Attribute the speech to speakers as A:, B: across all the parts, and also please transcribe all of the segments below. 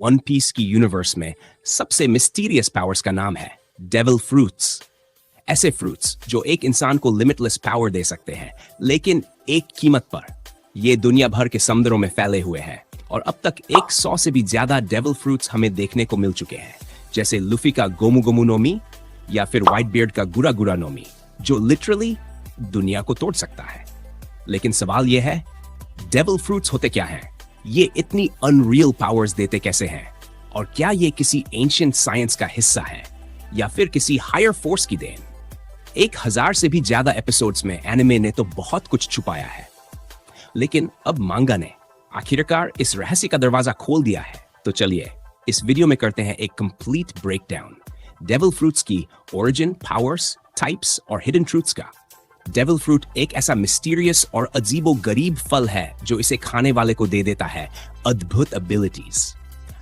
A: One piece की universe में सबसे मिस्टीरियस पावर्स का नाम है डेविल फ्रूट्स। ऐसे फ्रूट्स जो एक इंसान को लिमिटलेस पावर दे सकते हैं, लेकिन एक कीमत पर। ये दुनिया भर के समुद्रों में फैले हुए हैं और अब तक 100 से भी ज्यादा डेविल फ्रूट्स हमें देखने को मिल चुके हैं, जैसे लुफी का गोमू गोमू नोमी या फिर व्हाइट बियर्ड का गुरा गुरा नोमी, जो लिटरली दुनिया को तोड़ सकता है। लेकिन सवाल यह है, डेविल फ्रूट्स होते क्या हैं? ये इतनी अनरियल पावर्स देते कैसे हैं? और क्या ये किसी एंशिएंट साइंस का हिस्सा है या फिर किसी हायर फोर्स की देन? 1000 से भी ज्यादा एपिसोड्स में एनिमे ने तो बहुत कुछ छुपाया है, लेकिन अब मांगा ने आखिरकार इस रहस्य का दरवाजा खोल दिया है। तो चलिए इस वीडियो में करते हैं एक कंप्लीट ब्रेकडाउन डेविल फ्रूट्स की ओरिजिन, पावर्स, टाइप्स और हिडन ट्रूथ्स का। डेविल फ्रूट एक ऐसा मिस्टीरियस और अजीबो गरीब फल है जो इसे खाने वाले को दे देता है अद्भुत एबिलिटीज।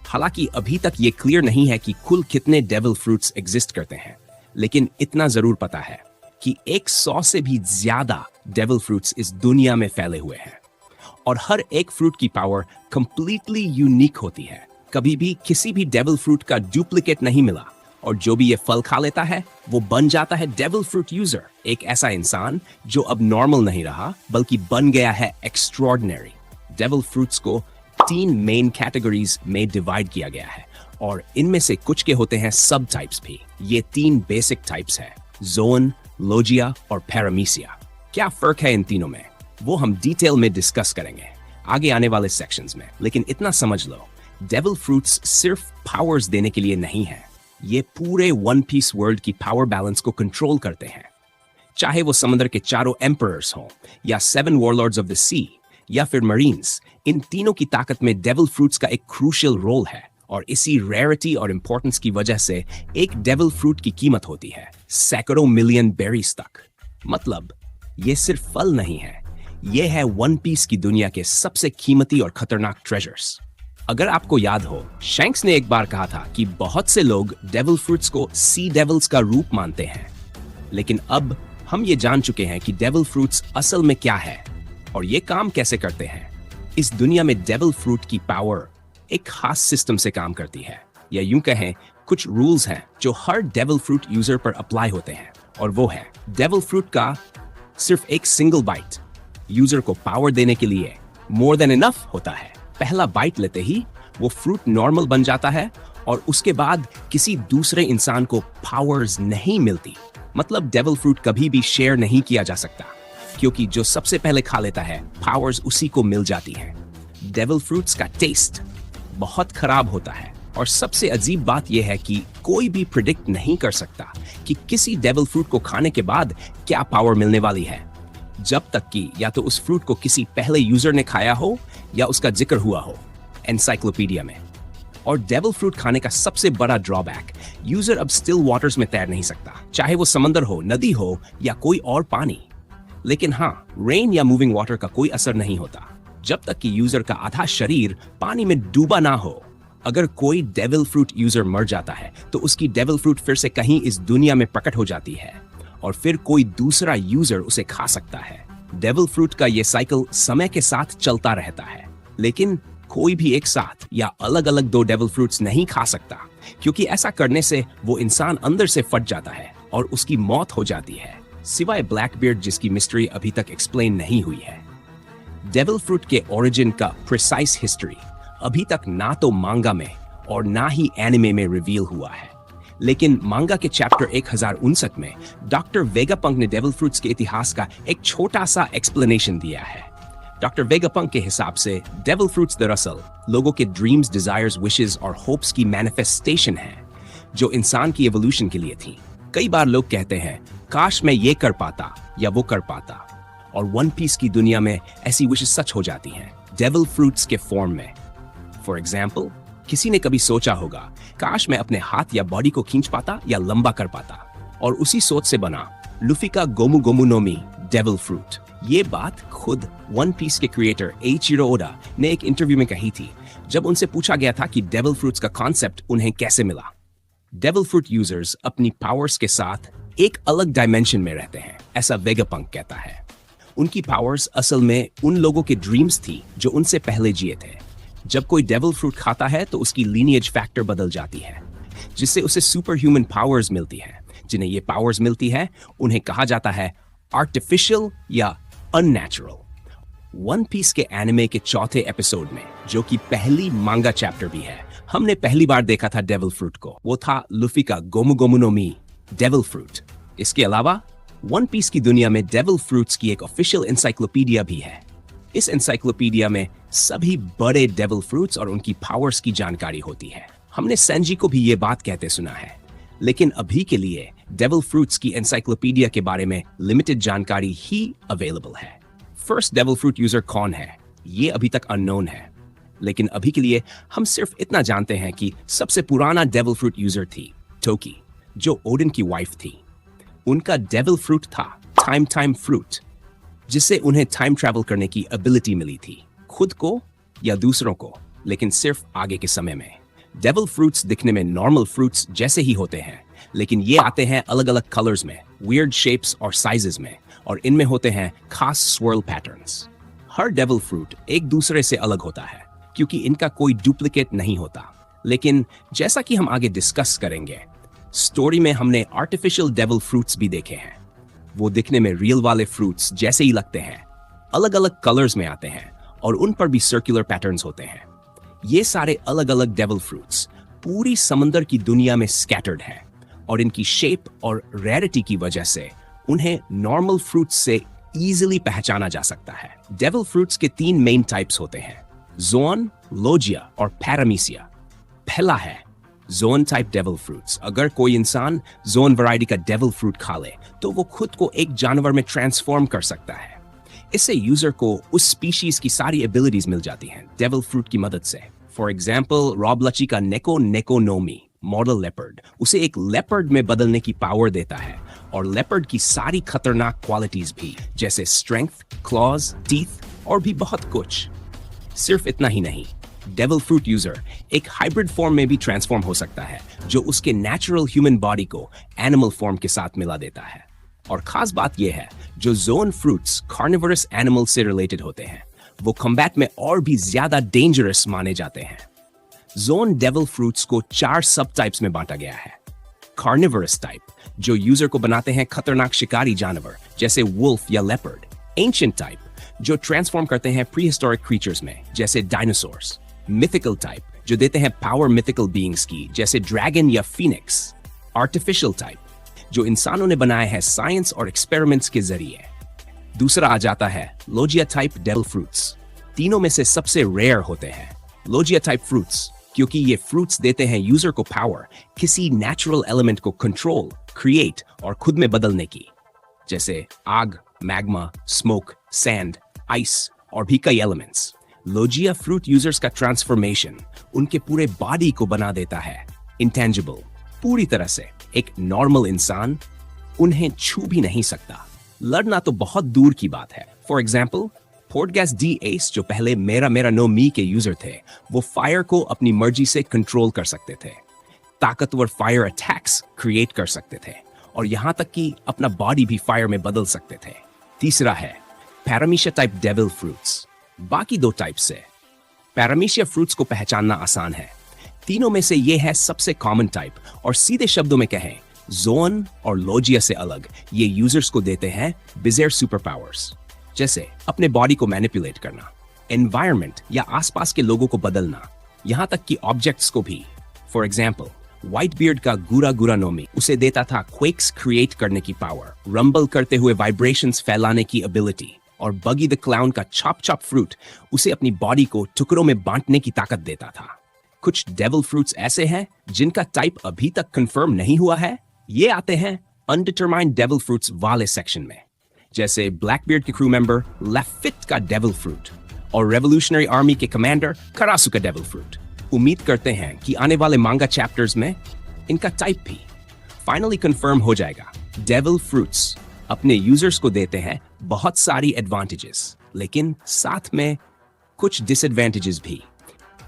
A: हालांकि अभी तक ये क्लियर नहीं है कि कुल कितने डेविल फ्रूट्स एग्जिस्ट करते हैं, लेकिन इतना जरूर पता है कि 100 से भी ज्यादा डेविल फ्रूट्स इस दुनिया में फैले हुए हैं और हर एक फ्रूट की पावर कंप्लीटली यूनिक होती है। कभी भी किसी भी डेविल फ्रूट का डुप्लीकेट नहीं मिला और जो भी ये फल खा लेता है वो बन जाता है डेविल फ्रूट यूजर, एक ऐसा इंसान जो अब नॉर्मल नहीं रहा बल्कि बन गया है एक्स्ट्रॉर्डिनरी। डेविल फ्रूट्स को 3 मेन कैटेगरीज में डिवाइड किया गया है और इनमें से कुछ के होते हैं सब टाइप्स भी। ये 3 बेसिक टाइप्स हैं, जोन, लोजिया और पैरामीसिया। क्या फर्क है इन तीनों में वो हम डिटेल में डिस्कस करेंगे आगे आने वाले सेक्शंस में। लेकिन इतना समझ लो, डेविल फ्रूट्स सिर्फ पावर्स देने के लिए नहीं है, ये पूरे वन पीस वर्ल्ड की पावर बैलेंस को कंट्रोल करते हैं। चाहे वो समुद्र के चारों एम्परर्स हों या 7 वॉरलॉर्ड्स ऑफ द सी या फिर मरीन्स, इन तीनों की ताकत में डेविल फ्रूट्स का एक क्रूशियल रोल है। और इसी रेयरिटी और इंपॉर्टेंस की वजह से एक डेविल फ्रूट की कीमत होती है सैकड़ों मिलियन बेरीज तक। मतलब ये सिर्फ फल नहीं है, ये है वन पीस की दुनिया के सबसे कीमती और खतरनाक ट्रेजर्स। अगर आपको याद हो, शैंक्स ने एक बार कहा था कि बहुत से लोग डेविल फ्रूट्स को सी डेविल्स का रूप मानते हैं, लेकिन अब हम ये जान चुके हैं कि डेविल फ्रूट्स असल में क्या है और ये काम कैसे करते हैं। इस दुनिया में डेविल फ्रूट की पावर एक खास सिस्टम से काम करती है, या यूं कहें कुछ रूल्स हैं जो हर डेविल फ्रूट यूजर पर अप्लाई होते हैं। और वो है, डेविल फ्रूट का सिर्फ एक सिंगल बाइट यूजर को पावर देने के लिए मोर देन इनफ होता है। पहला बाइट लेते ही वो फ्रूट नॉर्मल बन जाता है और उसके बाद किसी दूसरे इंसान को पावर्स नहीं मिलती। मतलब डेविल फ्रूट कभी भी शेयर नहीं किया जा सकता, क्योंकि जो सबसे पहले खा लेता है पावर्स उसी को मिल जाती हैं। डेविल फ्रूट्स का टेस्ट बहुत खराब होता है और सबसे अजीब बात यह है कि कोई भी प्रिडिक्ट नहीं कर सकता कि किसी डेविल फ्रूट को खाने के बाद क्या पावर मिलने वाली है, जब तक कि या तो उस फ्रूट को किसी पहले यूजर ने खाया हो या उसका जिक्र हुआ हो एनसाइक्लोपीडिया में। और डेविल फ्रूट खाने का सबसे बड़ा ड्रॉबैक, यूजर अब स्टिल वाटर्स में तैर नहीं सकता, चाहे वो समंदर हो, नदी हो या कोई और पानी। लेकिन हाँ, रेन या मूविंग वाटर का कोई असर नहीं होता जब तक कि यूजर का आधा शरीर पानी में डूबा ना हो। अगर कोई डेविल फ्रूट यूजर मर जाता है तो उसकी डेविल फ्रूट फिर से कहीं इस दुनिया में प्रकट हो जाती है और फिर कोई दूसरा यूजर उसे खा सकता है। डेविल फ्रूट का ये साइकिल समय के साथ चलता रहता है, लेकिन कोई भी एक साथ या अलग अलग 2 डेविल फ्रूट्स नहीं खा सकता, क्योंकि ऐसा करने से वो इंसान अंदर से फट जाता है और उसकी मौत हो जाती है, सिवाय ब्लैकबियर्ड जिसकी मिस्ट्री अभी तक एक्सप्लेन नहीं हुई है। डेविल फ्रूट के ओरिजिन का प्रिसाइज हिस्ट्री अभी तक ना तो मांगा में और ना ही एनिमे में रिवील हुआ है, लेकिन मांगा के चैप्टर 1059 में डॉक्टर वेगापंक ने डेविल फ्रूट्स के इतिहास का एक छोटा सा एक्सप्लेनेशन दिया है। डॉक्टर वेगापंक के हिसाब से डेविल फ्रूट्स दरअसल लोगों के ड्रीम्स, डिजायर्स, विशेस और होप्स की मैनिफेस्टेशन है, जो इंसान की एवोल्यूशन के लिए थी। कई बार लोग कहते हैं, काश मैं ये कर पाता या वो कर पाता, और वन पीस की दुनिया में ऐसी विशेस सच हो जाती हैं डेविल फ्रूट्स के फॉर्म में। फॉर एग्जाम्पल, किसी ने कभी सोचा होगा, काश मैं अपने हाथ या बॉडी को खींच पाता या लंबा कर पाता, और उसी सोच से बना लुफी का गोमू गोमू नोमी डेविल फ्रूट। ये बात खुद वन पीस के क्रिएटर एइचिरो ओडा ने एक इंटरव्यू में कही थी, जब उनसे पूछा गया था कि डेविल फ्रूट्स का कॉन्सेप्ट उन्हें कैसे मिला। डेविल फ्रूट यूजर्स अपनी पावर्स के साथ एक अलग डायमेंशन में रहते हैं, ऐसा वेगापंक कहता है। उनकी पावर्स असल में उन लोगों के ड्रीम्स थी जो उनसे पहले जिए थे, जब कोई डेविल फ्रूट खाता है तो उसकी लीनिएज फैक्टर बदल जाती है, जिससे उसे सुपर ह्यूमन पावर्स मिलती हैं। जिन्हें ये पावर्स मिलती है उन्हें कहा जाता है आर्टिफिशियल या अननेचुरल। वन पीस के एनिमे के चौथे एपिसोड में, जो कि पहली मांगा चैप्टर भी है, हमने पहली बार देखा था डेविल फ्रूट को। वो था लुफी का गोमु गोमु नो मी डेविल फ्रूट। इसके अलावा वन पीस की दुनिया में डेविल फ्रूट्स की एक ऑफिशियल एनसाइक्लोपीडिया भी है। इस एनसाइक्लोपीडिया में सभी बड़े डेविल फ्रूट्स और उनकी पावर्स की जानकारी होती है। हमने सेंजी को भी ये बात कहते सुना है, लेकिन अभी के लिए डेविल फ्रूट्स की एनसाइक्लोपीडिया के बारे में लिमिटेड जानकारी ही अवेलेबल है। फर्स्ट डेविल फ्रूट यूजर कौन है, ये अभी तक अननोन है, लेकिन अभी के लिए हम सिर्फ इतना जानते हैं कि सबसे पुराना डेविल फ्रूट यूजर थी टोकी, जो ओडिन की वाइफ थी। उनका डेविल फ्रूट था टाइम टाइम फ्रूट, जिससे उन्हें टाइम ट्रैवल करने की एबिलिटी मिली थी, खुद को या दूसरों को, लेकिन सिर्फ आगे के समय में। डेविल फ्रूट्स दिखने में नॉर्मल फ्रूट्स जैसे ही होते हैं, लेकिन ये आते हैं अलग अलग कलर्स में, वियर्ड शेप्स और साइजेस में, और इनमें होते हैं खास स्वर्ल पैटर्न्स। हर डेविल फ्रूट एक दूसरे से अलग होता है क्योंकि इनका कोई डुप्लीकेट नहीं होता। लेकिन जैसा कि हम आगे डिस्कस करेंगे, स्टोरी में हमने आर्टिफिशियल डेविल फ्रूट्स भी देखे हैं। वो दिखने में रियल वाले फ्रूट्स जैसे ही लगते हैं, अलग अलग कलर्स में आते हैं और उन पर भी सर्कुलर पैटर्न्स होते हैं। ये सारे अलग अलग डेविल फ्रूट्स पूरी समंदर की दुनिया में स्कैटर्ड हैं और इनकी शेप और रेयरिटी की वजह से उन्हें नॉर्मल फ्रूट्स से इजीली पहचाना जा सकता है। डेविल फ्रूट्स के 3 मेन टाइप्स होते हैं, जोन, लोजिया और पैरामीसिया। पहला है जोन टाइप डेविल फ्रूट्स। अगर कोई इंसान जोन वैरायटी का डेविल फ्रूट खा ले तो वो खुद को एक जानवर में ट्रांसफॉर्म कर सकता है। इससे यूजर को उस स्पीशीज की सारी एबिलिटीज मिल जाती हैं डेविल फ्रूट की मदद से। फॉर एग्जाम्पल, रॉब लची का नेको नेको नोमी मॉडल लेपर्ड उसे एक लेपर्ड में बदलने की पावर देता है, और लेपर्ड की सारी खतरनाक क्वालिटीज भी, जैसे स्ट्रेंथ, क्लॉज, टीथ और भी बहुत कुछ। सिर्फ इतना ही नहीं, डेविल फ्रूट यूजर एक हाइब्रिड फॉर्म में भी ट्रांसफॉर्म हो सकता है, जो उसके नेचुरल ह्यूमन बॉडी को एनिमल फॉर्म के साथ मिला देता है। और खास बात यह है, जो जोन फ्रूट्स कार्निवरस एनिमल से रिलेटेड होते हैं, वो कॉम्बैट में और भी ज्यादा डेंजरस माने जाते हैं। जोन डेविल फ्रूट्स को 4 सब टाइप्स में बांटा गया है। कार्निवरस टाइप, जो यूजर को बनाते हैं खतरनाक शिकारी जानवर जैसे वुल्फ या लेपर्ड। एंशिएंट टाइप, जो ट्रांसफॉर्म करते हैं प्रीहिस्टोरिक क्रीचर्स में जैसे डायनासोर्स। मिथिकल टाइप, जो देते हैं पावर मिथिकल बीइंग्स की जैसे ड्रैगन या फीनिक्स। आर्टिफिशियल टाइप, जो इंसानों ने बनाए हैं साइंस और एक्सपेरिमेंट्स के जरिए। दूसरा आ जाता है लोजिया टाइप डेविल फ्रूट्स। तीनों में से सबसे रेयर होते हैं लोजिया टाइप फ्रूट्स, क्योंकि ये फ्रूट्स देते हैं यूजर को पावर किसी नेचुरल एलिमेंट को कंट्रोल, क्रिएट और खुद में बदलने की, जैसे आग, मैग्मा, स्मोक, सैंड, आइस और भी कई एलिमेंट्स। लोजिया फ्रूट यूजर्स का ट्रांसफॉर्मेशन उनके पूरे बॉडी को बना देता है इंटेंजिबल, पूरी तरह से एक नॉर्मल इंसान उन्हें छू भी नहीं सकता। लड़ना तो बहुत दूर की बात है। फॉर एग्जाम्पल, पोर्टगैस डी एस, जो पहले मेरा मेरा नो मी के यूजर थे, वो फायर को अपनी मर्जी से कंट्रोल कर सकते थे, ताकतवर फायर अटैक्स क्रिएट कर सकते थे, और यहां तक कि अपना बॉडी भी फायर में बदल सकते थे। तीसरा है पैरामीशिया टाइप डेविल फ्रूट्स। बाकी 2 टाइप से पैरामीशिया फ्रूट्स को पहचानना आसान है। तीनों में से ये है सबसे कॉमन टाइप, और सीधे शब्दों में कहें, जोन और लोजिया से अलग ये यूजर्स को देते हैं बिज़ार सुपर पावर्स, जैसे अपने बॉडी को मैनिपुलेट करना, एनवायरनमेंट या आसपास के लोगों को बदलना, यहां तक कि ऑब्जेक्ट्स को भी। फॉर एग्जाम्पल, व्हाइट बियर्ड का गुरा गुरा नोमी उसे देता था क्वेक्स क्रिएट करने की पावर, रंबल करते हुए वाइब्रेशंस फैलाने की एबिलिटी, और बगी द क्लाउन का चॉप चॉप फ्रूट उसे अपनी बॉडी को टुकड़ों में बांटने की ताकत देता था। कुछ डेविल फ्रूट्स ऐसे हैं जिनका टाइप अभी तक कंफर्म नहीं हुआ है। ये आते हैं अनडिटरमाइंड डेविल फ्रूट्स वाले सेक्शन में, जैसे ब्लैकबियर्ड के क्रू मेंबर लेफिट का डेविल फ्रूट और रेवोल्यूशनरी आर्मी के कमांडर करासु का डेविल फ्रूट। उम्मीद करते हैं कि आने वाले मांगा चैप्टर्स में इनका टाइप भी फाइनली कंफर्म हो जाएगा। डेविल फ्रूट्स अपने यूजर्स को देते हैं बहुत सारी एडवांटेजेस, लेकिन साथ में कुछ डिसएडवांटेजेस भी।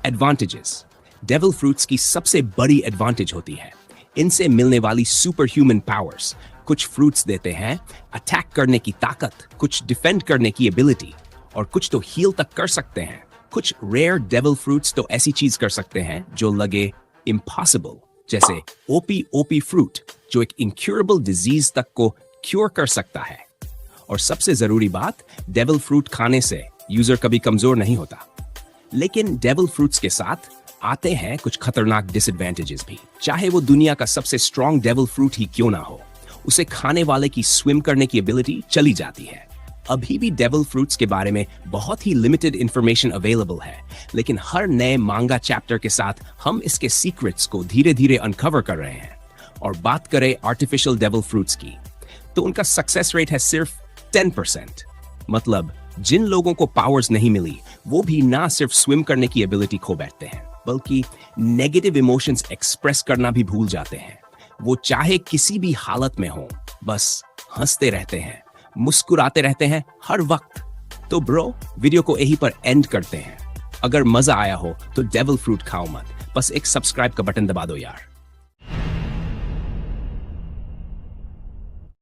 A: एडवांटेजेस, डेविल फ्रूट्स की सबसे बड़ी एडवांटेज होती है इनसे मिलने वाली सुपर ह्यूमन पावर्स। कुछ फ्रूट्स देते हैं अटैक करने की ताकत, कुछ डिफेंड करने की एबिलिटी, और कुछ तो हील तक कर सकते हैं कुछ रेयर डेविल फ्रूट्स तो ऐसी चीज कर सकते हैं जो लगे इम्पॉसिबल, जैसे ओपी फ्रूट जो एक इनक्यूरेबल डिजीज तक को क्योर कर सकता है। और सबसे जरूरी बात, डेविल फ्रूट खाने से यूजर कभी कमजोर नहीं होता। लेकिन डेविल फ्रूट्स के साथ आते हैं कुछ खतरनाक डिसएडवांटेजेस भी। चाहे वो दुनिया का सबसे स्ट्रॉन्ग डेविल फ्रूट ही क्यों ना हो, उसे खाने वाले की स्विम करने की एबिलिटी चली जाती है। अभी भी डेविल फ्रूट्स के बारे में बहुत ही लिमिटेड इंफॉर्मेशन अवेलेबल है, लेकिन हर नए मांगा चैप्टर के साथ हम इसके सीक्रेट्स को धीरे धीरे अनकवर कर रहे हैं। और बात करें आर्टिफिशियल डेविल फ्रूट्स की, तो उनका सक्सेस रेट है सिर्फ 10%। मतलब जिन लोगों को पावर्स नहीं मिली, वो भी ना सिर्फ स्विम करने की एबिलिटी खो बैठते हैं, बल्कि नेगेटिव इमोशंस एक्सप्रेस करना भी भूल जाते हैं। वो चाहे किसी भी हालत में हो, बस हंसते रहते हैं, मुस्कुराते रहते हैं हर वक्त। तो ब्रो, वीडियो को यहीं पर एंड करते हैं। अगर मजा आया हो तो डेविल फ्रूट खाओ मत, बस एक सब्सक्राइब का बटन दबा दो यार।